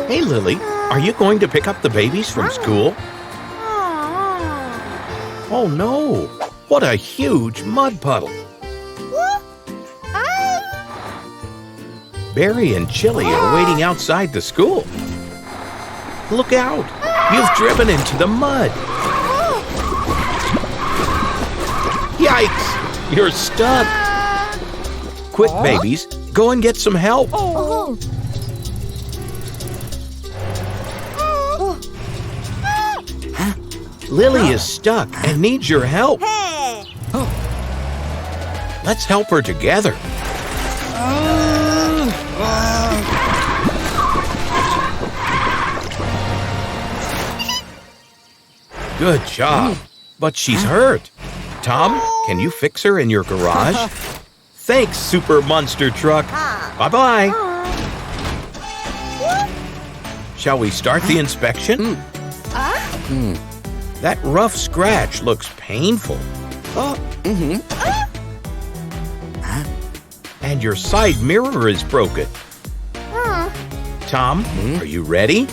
Hey, Lily, are you going to pick up the babies from school? Oh, no. What a huge mud puddle. Barry and Chili are waiting outside the school. Look out! You've driven into the mud. Yikes! You're stuck. Quick, babies, go and get some help. Lily is stuck and needs your help. Let's help her together. Good job, but she's hurt. Tom, can you fix her in your garage? Thanks, Super Monster Truck. Bye-bye. Shall we start the inspection? That rough scratch looks painful. And your side mirror is broken. Tom, are you ready?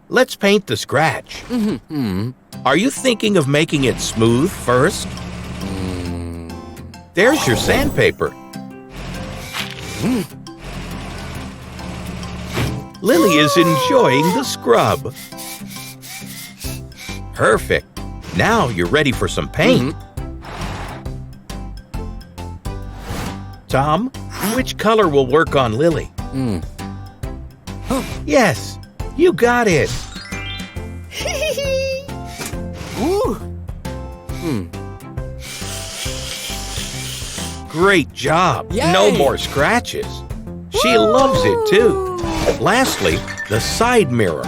Let's paint the scratch. Are you thinking of making it smooth first? There's your sandpaper. Lily is enjoying the scrub. Perfect. Now you're ready for some paint. Tom, which color will work on Lily? Yes, you got it. Great job. Yay! No more scratches. She loves it too. Lastly, the side mirror.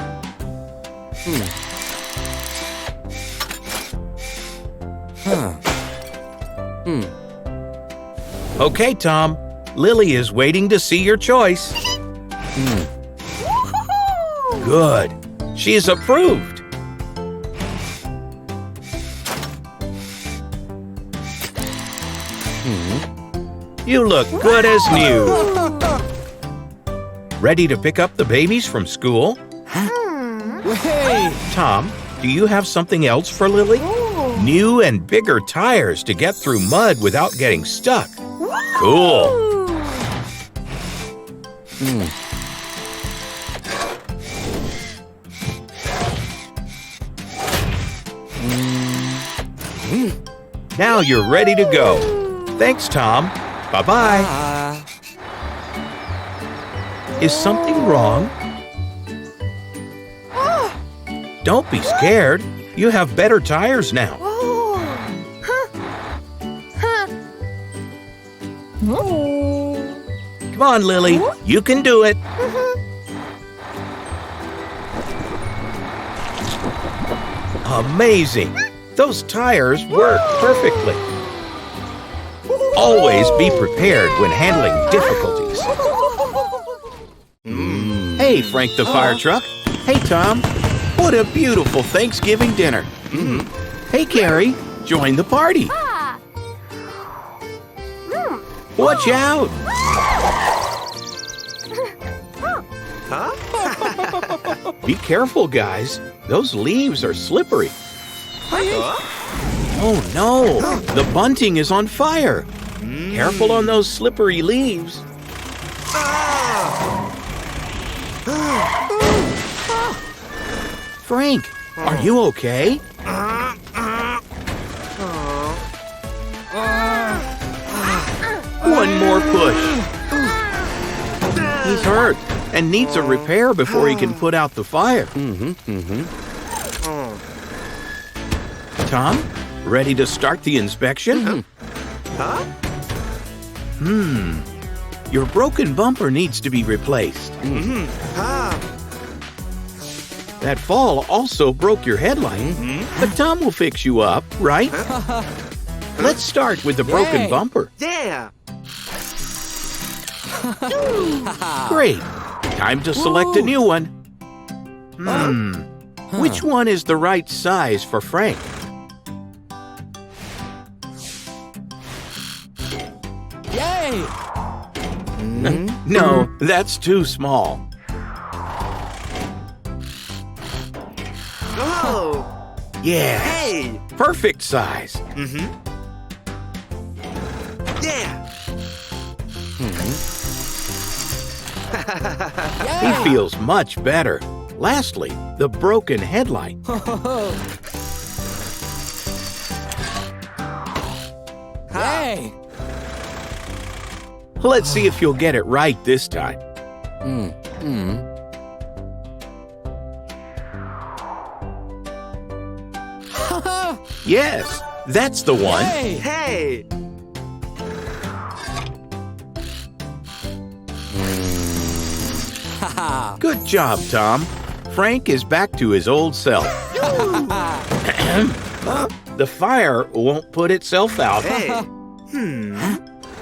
Okay, Tom. Lily is waiting to see your choice. Good. She is approved. You look good as new. Ready to pick up the babies from school? Hey! Tom, do you have something else for Lily? New and bigger tires to get through mud without getting stuck. Cool. Now you're ready to go. Thanks, Tom. Bye-bye. Is something wrong? Don't be scared. You have better tires now. Come on, Lily. You can do it. Amazing. Those tires work perfectly. Always be prepared when handling difficulties. Hey, Frank the fire truck. Hey, Tom. What a beautiful Thanksgiving dinner. Hey, Carrie. Join the party. Watch out. Be careful, guys. Those leaves are slippery. Oh, no. The bunting is on fire. Careful on those slippery leaves. Frank, are you okay? One more push. He's hurt and needs a repair before he can put out the fire. Tom, ready to start the inspection? Your broken bumper needs to be replaced. That fall also broke your headlight, but Tom will fix you up, right? Let's start with the broken bumper. Yeah. Great. Time to select a new one. Which one is the right size for Frank? Yay! No, that's too small. Yeah. Hey! Perfect size. Mm-hmm. Yeah! He feels much better. Lastly, the broken headlight. Hey! Let's see if you'll get it right this time. Yes, that's the one. Hey! Good job, Tom. Frank is back to his old self. The fire won't put itself out. Hey!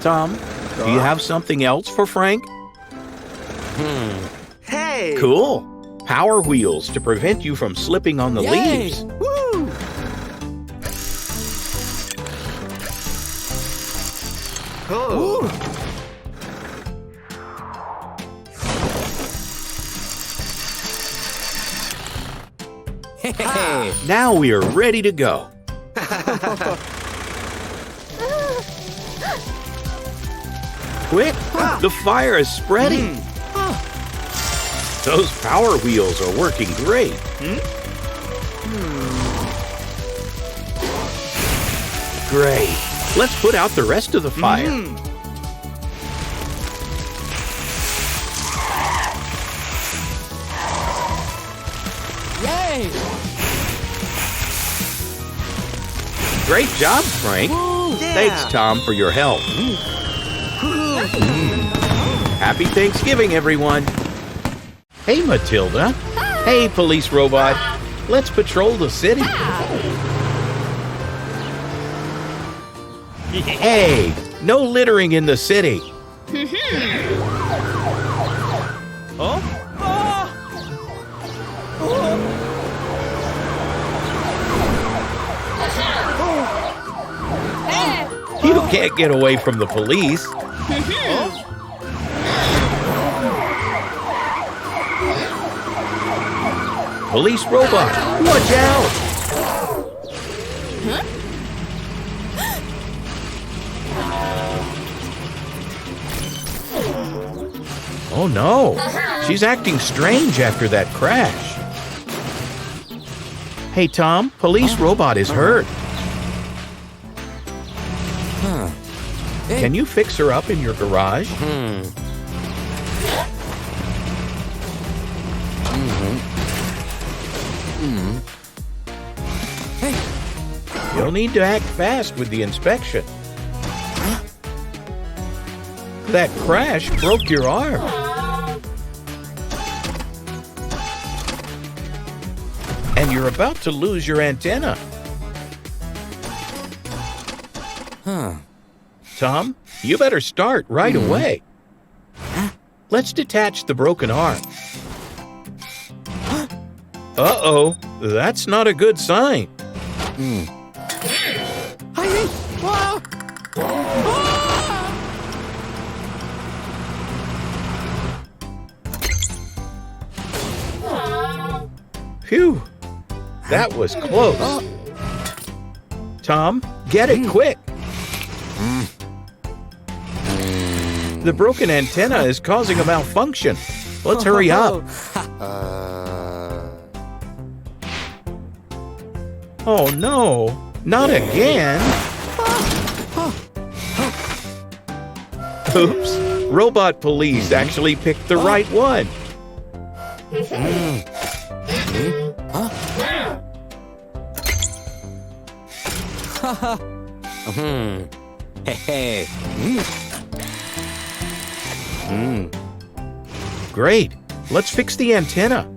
Tom, do you have something else for Frank? Hey! Cool. Power wheels to prevent you from slipping on the leaves. Woo! Oh! Hey. Now we are ready to go. Quick, the fire is spreading. Those power wheels are working great. Great. Let's put out the rest of the fire. Yay! Great job, Frank. Yeah. Thanks, Tom, for your help. Happy Thanksgiving, everyone. Hey, Matilda. Hey, police robot. Let's patrol the city. Hey, no littering in the city. You can't get away from the police. Police robot, watch out! Oh no, she's acting strange after that crash. Hey Tom, police robot is hurt. Can you fix her up in your garage? You'll need to act fast with the inspection. That crash broke your arm. And you're about to lose your antenna. Tom, you better start right away. Let's detach the broken arm. Uh-oh, that's not a good sign. Phew, that was close. Tom, get it quick. The broken antenna is causing a malfunction. Let's hurry up. Oh no, not again. Oops, robot police actually picked the right one. Great, let's fix the antenna.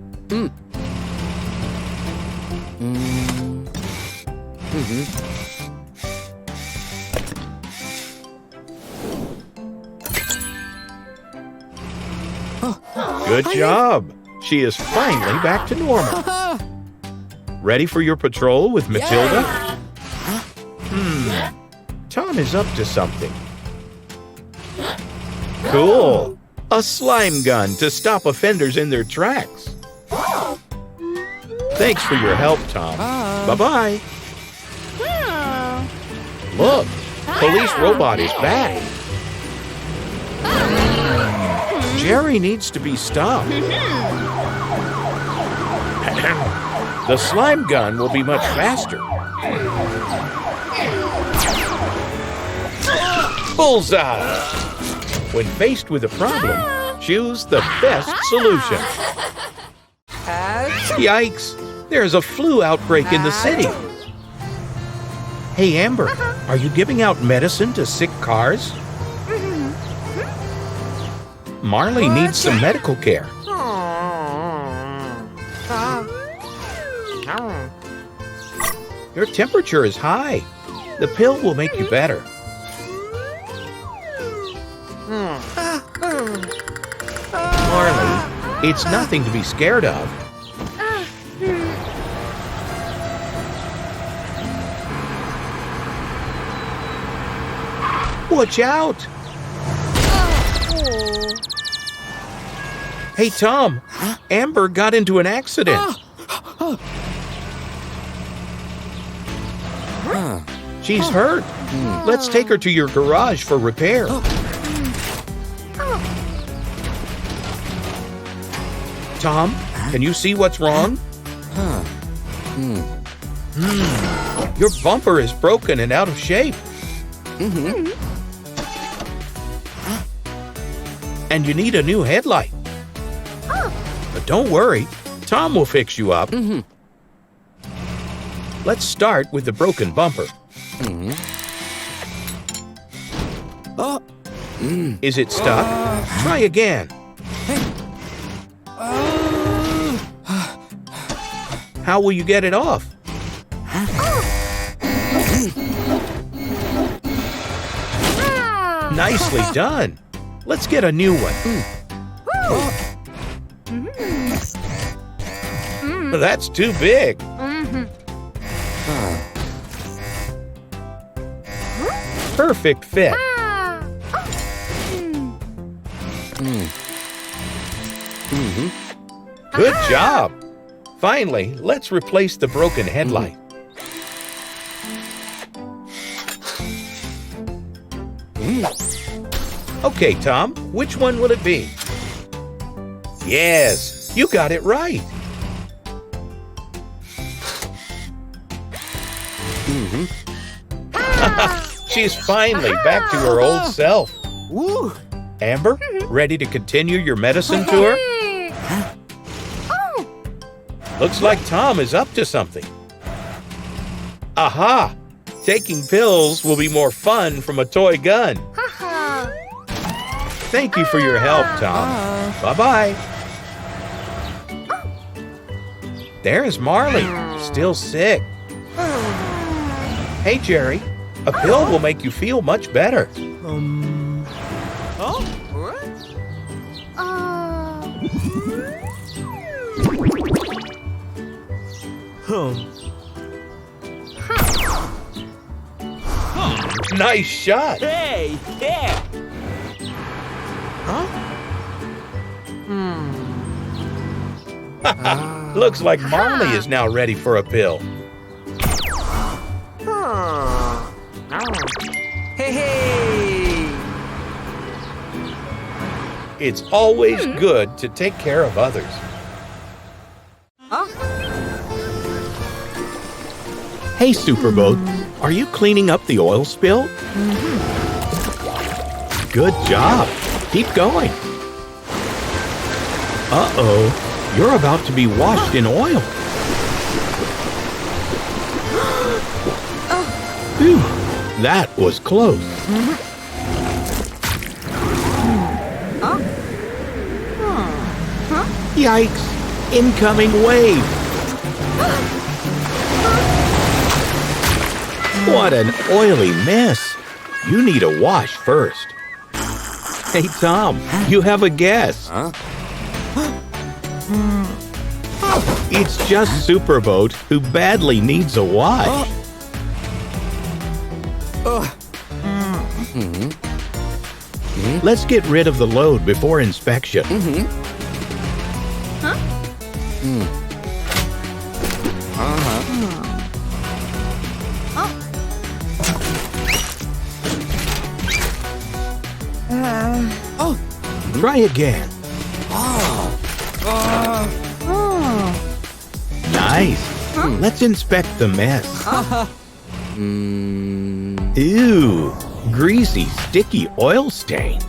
Good job. She is finally back to normal. Ready for your patrol with Matilda? Tom is up to something. Cool. A slime gun to stop offenders in their tracks. Thanks for your help, Tom. Bye-bye. Look, police robot is back. Jerry needs to be stopped. The slime gun will be much faster. Bullseye! When faced with a problem, choose the best solution. Yikes! There's a flu outbreak in the city. Hey, Amber, are you giving out medicine to sick cars? Marley needs some medical care. Your temperature is high. The pill will make you better. Marley, it's nothing to be scared of. Watch out! Hey, Tom, Amber got into an accident. She's hurt. Let's take her to your garage for repair. Tom, can you see what's wrong? Your bumper is broken and out of shape. And you need a new headlight. But don't worry, Tom will fix you up. Let's start with the broken bumper. Is it stuck? Try again. How will you get it off? Nicely done. Let's get a new one. That's too big. Perfect fit. Good job. Finally, let's replace the broken headlight. Okay, Tom, which one will it be? Yes, you got it right. She's finally back to her old self. Amber, ready to continue your medicine tour? Looks like Tom is up to something. Aha! Taking pills will be more fun from a toy gun. Thank you for your help, Tom. Bye-bye. There's Marley, still sick. Hey, Jerry, a pill will make you feel much better. Nice shot. Hey, yeah. Looks like Marley is now ready for a pill. Hey. It's always good to take care of others. Hey, Superboat, are you cleaning up the oil spill? Good job. Keep going. Uh-oh, you're about to be washed in oil. Phew, that was close. Yikes, incoming wave. What an oily mess. You need a wash first. Hey, Tom, you have a guess. It's just Superboat who badly needs a wash. Let's get rid of the load before inspection. Try again. Nice. Let's inspect the mess. Ew, greasy, sticky oil stains.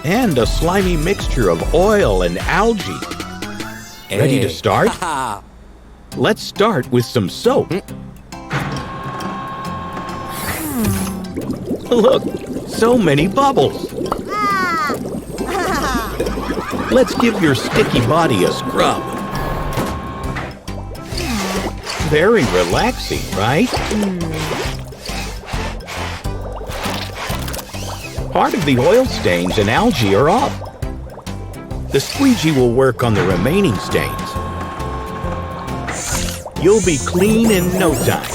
And a slimy mixture of oil and algae. Ready to start? Let's start with some soap. Look, so many bubbles. Let's give your sticky body a scrub. Very relaxing, right? Part of the oil stains and algae are off. The squeegee will work on the remaining stains. You'll be clean in no time.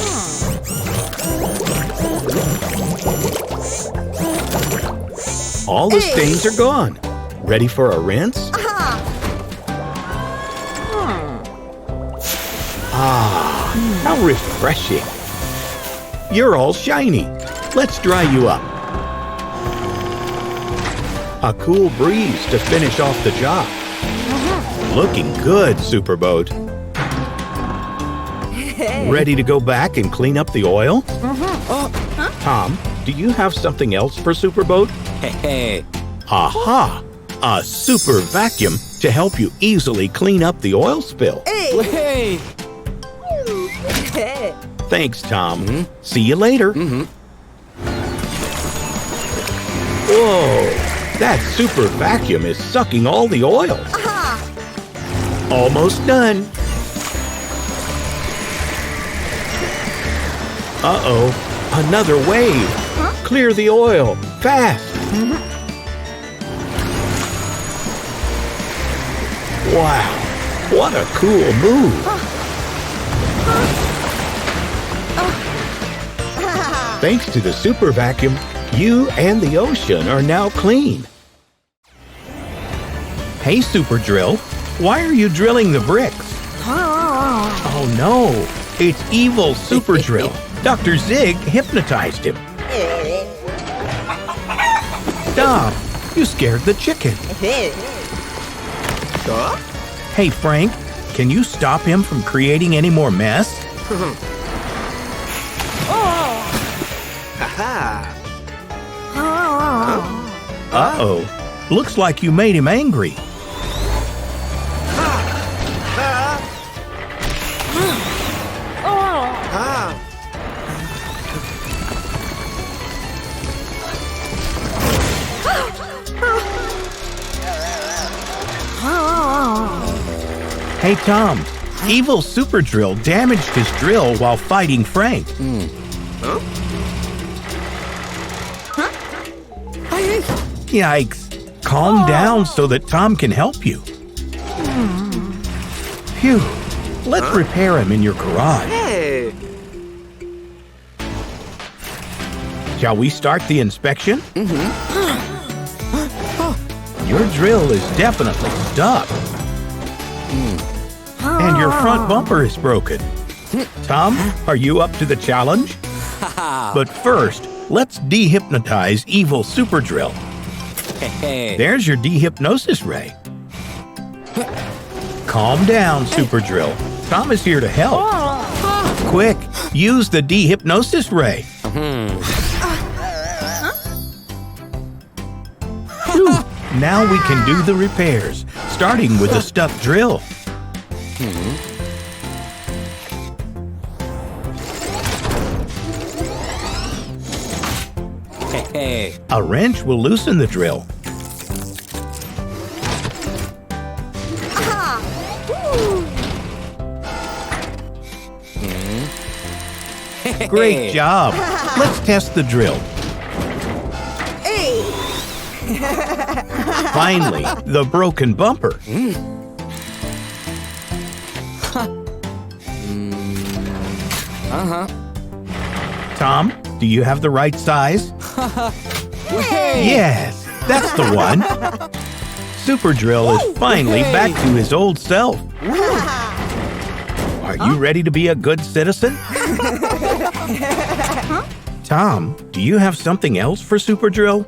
All the stains are gone. Ready for a rinse? Ah, how refreshing. You're all shiny. Let's dry you up. A cool breeze to finish off the job. Looking good, Superboat. Ready to go back and clean up the oil? Tom, do you have something else for Superboat? Aha! A super vacuum to help you easily clean up the oil spill. Thanks, Tom. See you later. Whoa! That super vacuum is sucking all the oil. Almost done. Uh-oh, another wave. Clear the oil, fast. Wow, what a cool move. Thanks to the super vacuum, you and the ocean are now clean. Hey, Super Drill, why are you drilling the bricks? Oh no, it's evil Super Drill. Dr. Zig hypnotized him. Stop, you scared the chicken. Hey, Frank, can you stop him from creating any more mess? Uh-oh, looks like you made him angry. Hey, Tom, evil Super Drill damaged his drill while fighting Frank. Yikes. Calm down so that Tom can help you. Phew. Let's repair him in your garage. Shall we start the inspection? Your drill is definitely stuck. And your front bumper is broken. Tom, are you up to the challenge? But first, let's dehypnotize evil Super Drill. There's your dehypnosis ray. Calm down, Super Drill. Tom is here to help. Quick, use the dehypnosis ray. Phew, now we can do the repairs, starting with the stuck drill. A wrench will loosen the drill. Great job. Let's test the drill. Finally, the broken bumper. Tom, do you have the right size? Yes, that's the one. Super Drill is finally back to his old self. Are you ready to be a good citizen? Tom, do you have something else for Super Drill?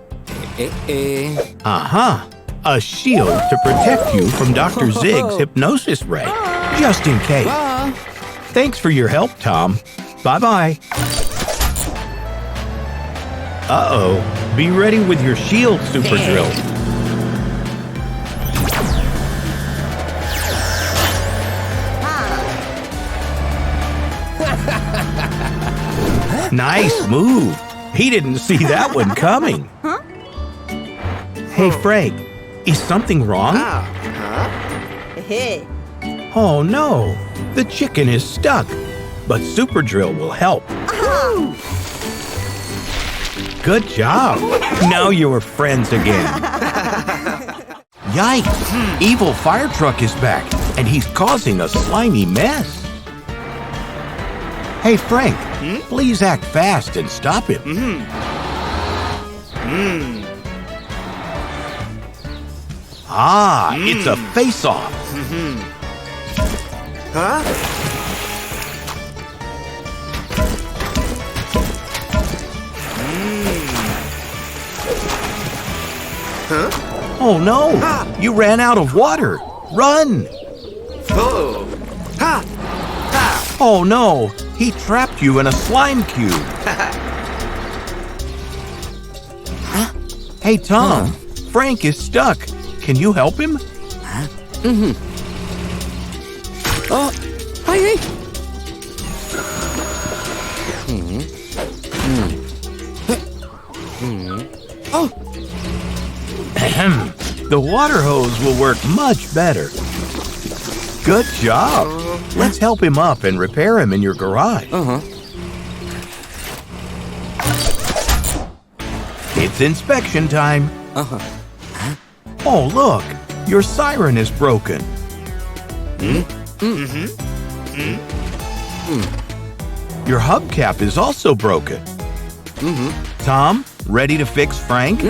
Aha! A shield to protect you from Dr. Zig's hypnosis ray, just in case. Thanks for your help, Tom. Bye-bye. Uh-oh. Be ready with your shield, Super Drill. Nice move. He didn't see that one coming. Hey, Frank, is something wrong? Oh, no. The chicken is stuck, but Super Drill will help. Good job. Now you're friends again. Yikes! Evil fire truck is back, and he's causing a slimy mess. Hey, Frank, please act fast and stop him. Ah, it's a face-off. Oh no! You ran out of water! Run! Oh no! He trapped you in a slime cube! Hey Tom, Frank is stuck. Can you help him? Oh, hey! Oh! The water hose will work much better. Good job. Let's help him up and repair him in your garage. It's inspection time. Oh, look. Your siren is broken. Your hubcap is also broken. Tom, ready to fix Frank?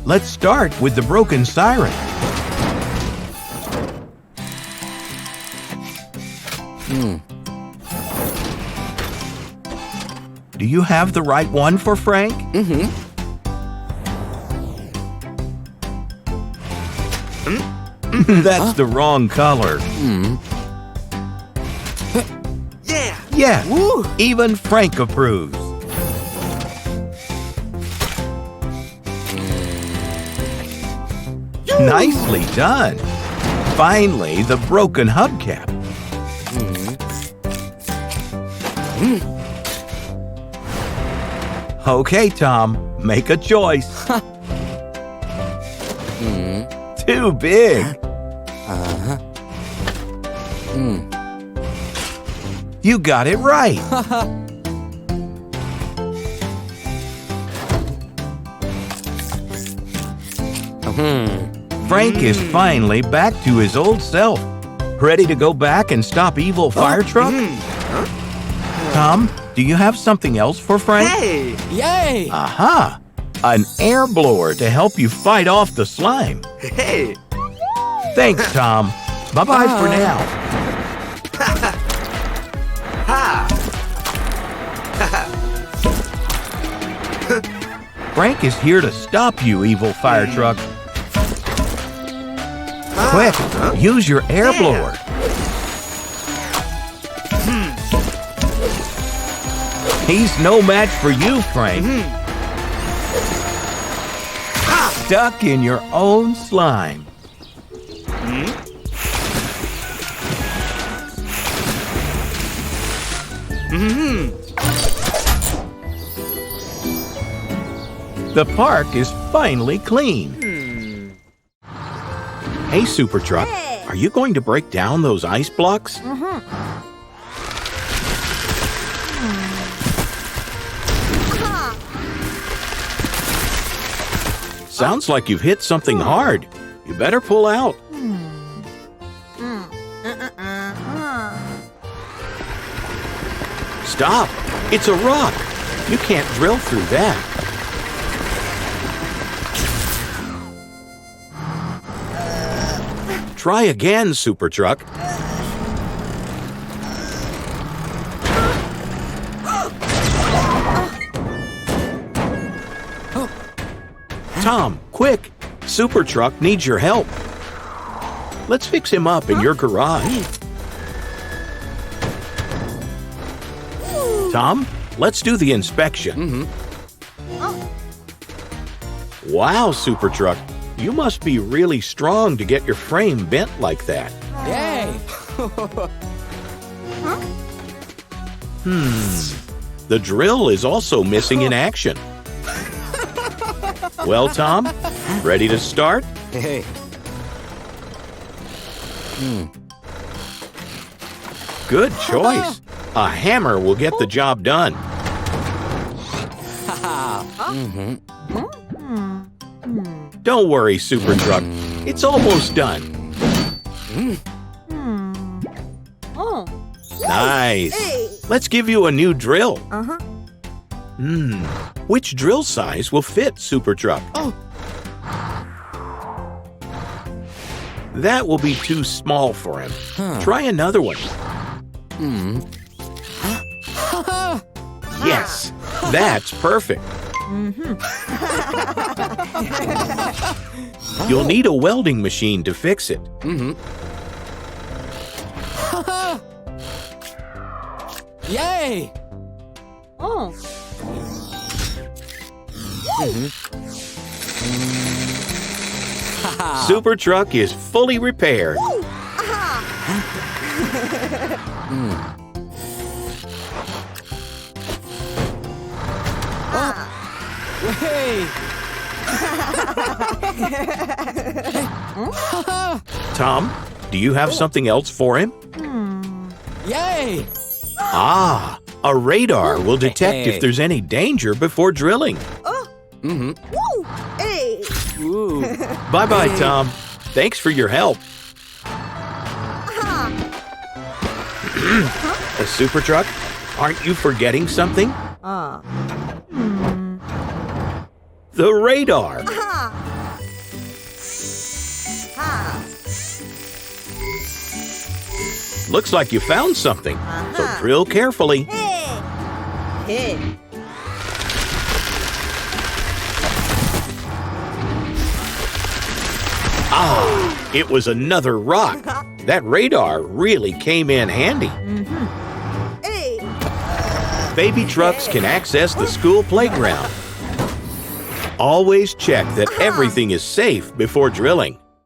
Let's start with the broken siren. Do you have the right one for Frank? That's the wrong color. Yeah, even Frank approves. Nicely done. Finally, the broken hubcap. Okay, Tom, make a choice. Too big. You got it right. Frank is finally back to his old self. Ready to go back and stop evil fire truck? Tom, do you have something else for Frank? Hey! Yay! Aha! An air blower to help you fight off the slime. Hey! Thanks, Tom. Bye-bye for now. Frank is here to stop you, evil fire truck. Quick, use your air blower. He's no match for you, Frank. Stuck in your own slime. The park is finally clean. Hey, Super Truck, are you going to break down those ice blocks? Sounds like you've hit something hard. You better pull out. Stop! It's a rock. You can't drill through that. Try again, Super Truck. Tom, quick! Super Truck needs your help. Let's fix him up in your garage. Tom, let's do the inspection. Wow, Super Truck, you must be really strong to get your frame bent like that. Yay! The drill is also missing in action. Well, Tom, ready to start? Hey. Good choice. A hammer will get the job done. Don't worry, Super Truck. It's almost done. Nice. Let's give you a new drill. Which drill size will fit Super Truck? That will be too small for him. Try another one. Yes, that's perfect. You'll need a welding machine to fix it. Yay! Super Truck is fully repaired. Hey! Tom, do you have something else for him? Yay! Ah, a radar will detect if there's any danger before drilling. Ooh. Bye-bye, Tom. Thanks for your help. A Super Truck, aren't you forgetting something? The radar. Looks like you found something, so drill carefully. Ah, it was another rock. That radar really came in handy. Baby trucks can access the school playground. Always check that everything is safe before drilling.